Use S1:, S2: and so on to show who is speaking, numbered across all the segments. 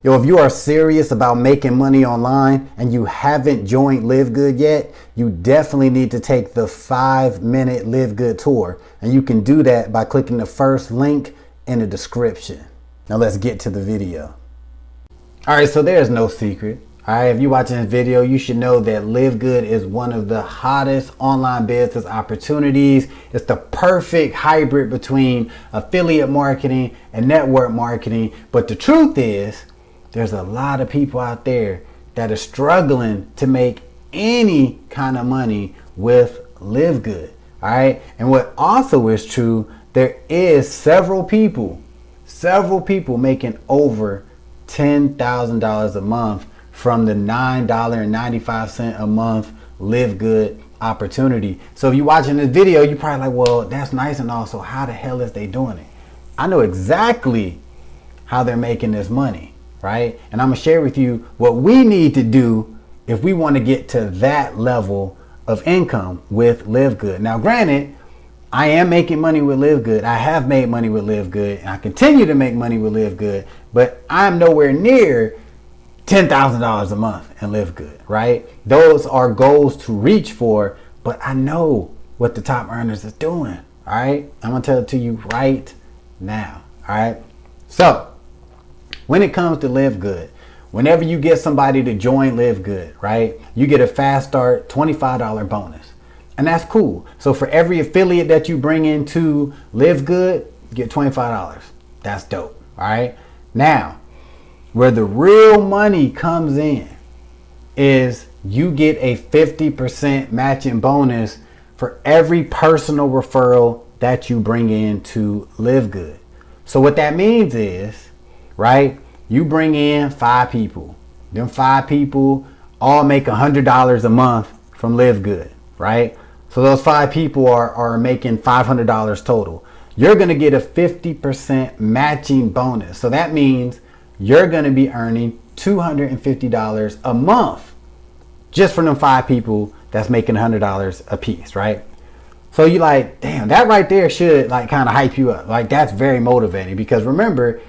S1: Yo, if you are serious about making money online and you haven't joined LiveGood yet, you definitely need to take the 5-minute LiveGood tour. And you can do that by clicking the first link in the description. Now let's get to the video. All right, so there's no secret. All right, if you're watching this video, you should know that LiveGood is one of the hottest online business opportunities. It's the perfect hybrid between affiliate marketing and network marketing. But the truth is, there's a lot of people out there that are struggling to make any kind of money with LiveGood. All right. And what also is true, there is several people making over $10,000 a month from the $9.95 a month LiveGood opportunity. So if you're watching this video, you're probably like, well, that's nice and all. So how the hell is they doing it? I know exactly how they're making this money. Right? And I'm gonna share with you what we need to do if we want to get to that level of income with LiveGood. Now, granted, I am making money with LiveGood. I have made money with LiveGood, and I continue to make money with LiveGood, but I'm nowhere near $10,000 a month in LiveGood, right? Those are goals to reach for, but I know what the top earners is doing. All right, I'm gonna tell it to you right now. All right, so when it comes to LiveGood, whenever you get somebody to join LiveGood, right, you get a fast start $25 bonus. And that's cool. So for every affiliate that you bring into LiveGood, you get $25. That's dope. All right. Now, where the real money comes in is you get a 50% matching bonus for every personal referral that you bring into LiveGood. So what that means is, right, you bring in 5 people. Them 5 people all make $100 a month from LiveGood, right? So those 5 people are making $500 total. You're gonna get a 50% matching bonus. So that means you're gonna be earning $250 a month just from them 5 people that's making $100 a piece, right? So you like, damn, that right there should like kind of hype you up. Like that's very motivating because remember,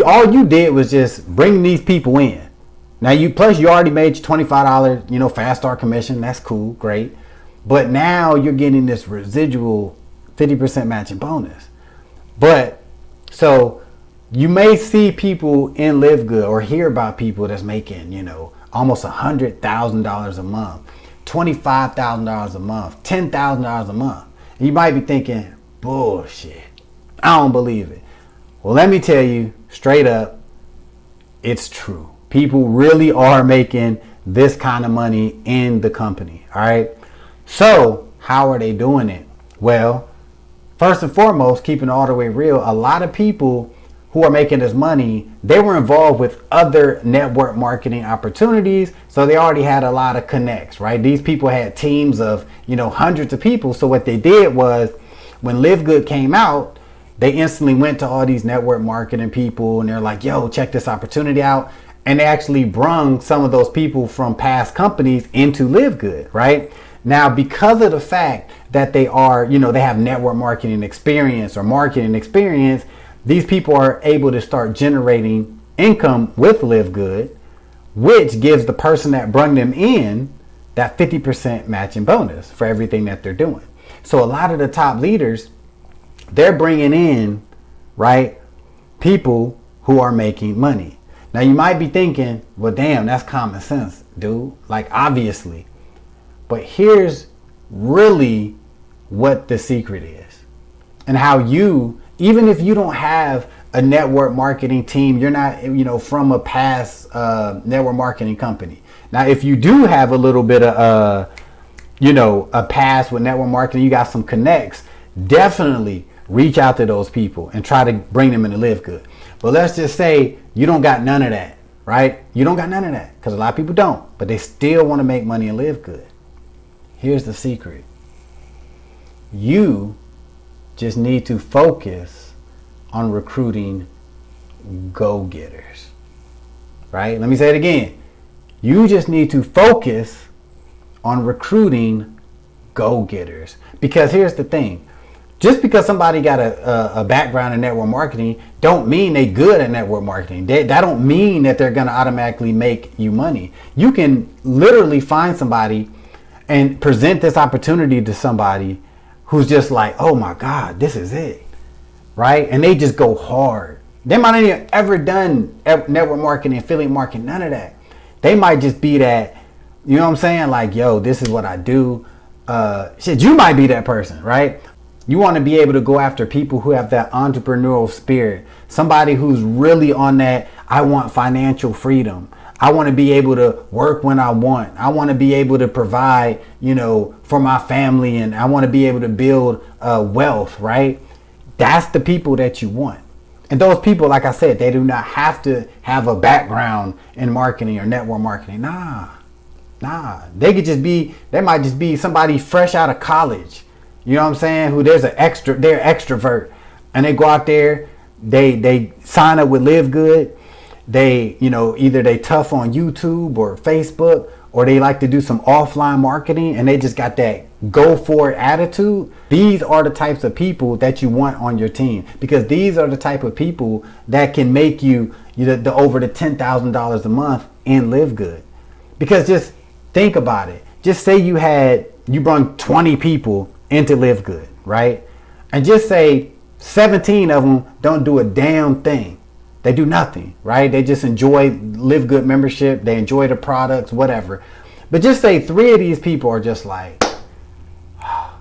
S1: all you did was just bring these people in. Now you already made your $25, fast start commission. That's cool, great. But now you're getting this residual 50% matching bonus. But so you may see people in LiveGood or hear about people that's making, almost $100,000 a month, $25,000 a month, $10,000 a month. And you might be thinking, bullshit, I don't believe it. Well, let me tell you straight up, it's true. People really are making this kind of money in the company. All right. So how are they doing it? Well, first and foremost, keeping it all the way real, a lot of people who are making this money, they were involved with other network marketing opportunities. So they already had a lot of connects, right? These people had teams of, hundreds of people. So what they did was when LiveGood came out, they instantly went to all these network marketing people and they're like, yo, check this opportunity out. And they actually brung some of those people from past companies into LiveGood, right? Now, because of the fact that they are, they have network marketing experience or marketing experience, these people are able to start generating income with LiveGood, which gives the person that brung them in that 50% matching bonus for everything that they're doing. So a lot of the top leaders, they're bringing in, right, people who are making money. Now you might be thinking, well, damn, that's common sense, dude. Like obviously, but here's really what the secret is and how you, even if you don't have a network marketing team, you're not, from a past network marketing company. Now, if you do have a little bit of, a past with network marketing, you got some connects, definitely reach out to those people and try to bring them into LiveGood. But let's just say you don't got none of that, right? You don't got none of that because a lot of people don't, but they still want to make money and LiveGood. Here's the secret. You just need to focus on recruiting go-getters, right? Let me say it again. You just need to focus on recruiting go-getters because here's the thing. Just because somebody got a background in network marketing don't mean they good at network marketing. That don't mean that they're going to automatically make you money. You can literally find somebody and present this opportunity to somebody who's just like, oh my God, this is it, right? And they just go hard. They might not even ever done network marketing, affiliate marketing, none of that. They might just be that, you know what I'm saying? Like, yo, this is what I do. Shit, you might be that person, right? You want to be able to go after people who have that entrepreneurial spirit. Somebody who's really on that, I want financial freedom. I want to be able to work when I want. I want to be able to provide, you know, for my family, and I want to be able to build wealth, right? That's the people that you want. And those people, like I said, they do not have to have a background in marketing or network marketing. Nah. They could just be, they might just be somebody fresh out of college. You know what I'm saying? Who they're extrovert, and they go out there, they sign up with LiveGood. They, you know, either they tough on YouTube or Facebook, or they like to do some offline marketing, and they just got that go for it attitude. These are the types of people that you want on your team, because these are the type of people that can make you the over the $10,000 a month in LiveGood. Because just think about it. Just say you brought 20 people into LiveGood, right? And just say 17 of them don't do a damn thing. They do nothing, right? They just enjoy LiveGood membership. They enjoy the products, whatever. But just say 3 of these people are just like, oh,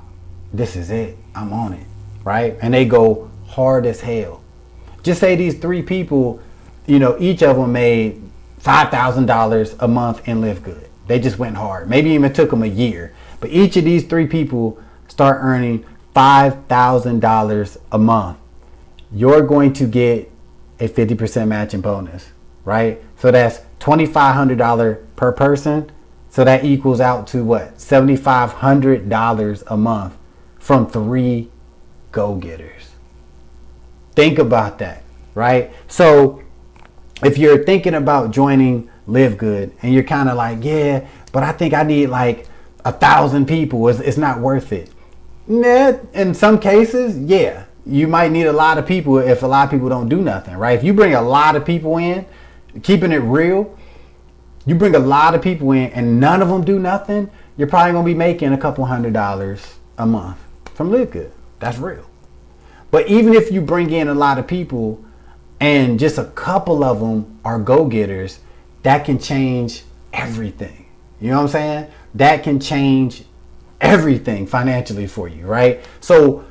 S1: this is it. I'm on it, right? And they go hard as hell. Just say these 3 people, you know, each of them made $5,000 a month in LiveGood. They just went hard. Maybe even took them a year. But each of these 3 people start earning $5,000 a month. You're going to get a 50% matching bonus, right? So that's $2,500 per person. So that equals out to what? $7,500 a month from 3 go-getters. Think about that, right? So if you're thinking about joining LiveGood and you're kind of like, yeah, but I think I need like 1,000 people. It's not worth it. Nah, in some cases, yeah. You might need a lot of people if a lot of people don't do nothing, right? If you bring a lot of people in, keeping it real, you bring a lot of people in and none of them do nothing, you're probably going to be making a couple $100s a month from LiveGood. That's real. But even if you bring in a lot of people and just a couple of them are go-getters, that can change everything. You know what I'm saying? That can change everything financially for you, right? So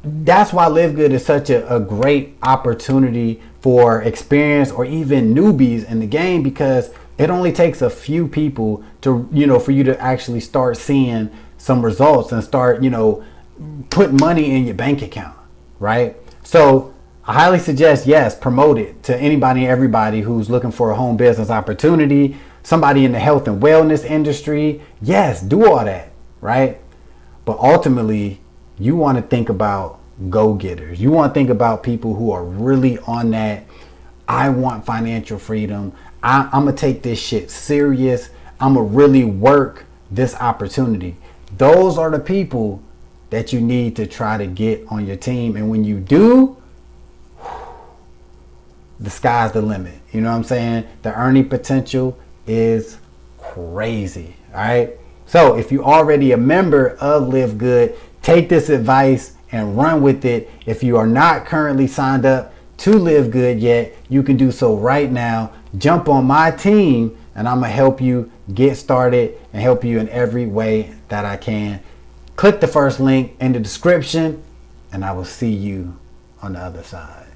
S1: that's why LiveGood is such a great opportunity for experienced or even newbies in the game, because it only takes a few people to, you know, for you to actually start seeing some results and start, you know, put money in your bank account, right? So I highly suggest, yes, promote it to anybody and everybody who's looking for a home business opportunity, somebody in the health and wellness industry. Yes, do all that, right? But ultimately, you want to think about go-getters. You want to think about people who are really on that, I want financial freedom. I'm going to take this shit serious. I'm going to really work this opportunity. Those are the people that you need to try to get on your team. And when you do, the sky's the limit. You know what I'm saying? The earning potential is crazy. All right. So if you're already a member of LiveGood, take this advice and run with it. If you are not currently signed up to LiveGood yet, you can do so right now. Jump on my team and I'm going to help you get started and help you in every way that I can. Click the first link in the description and I will see you on the other side.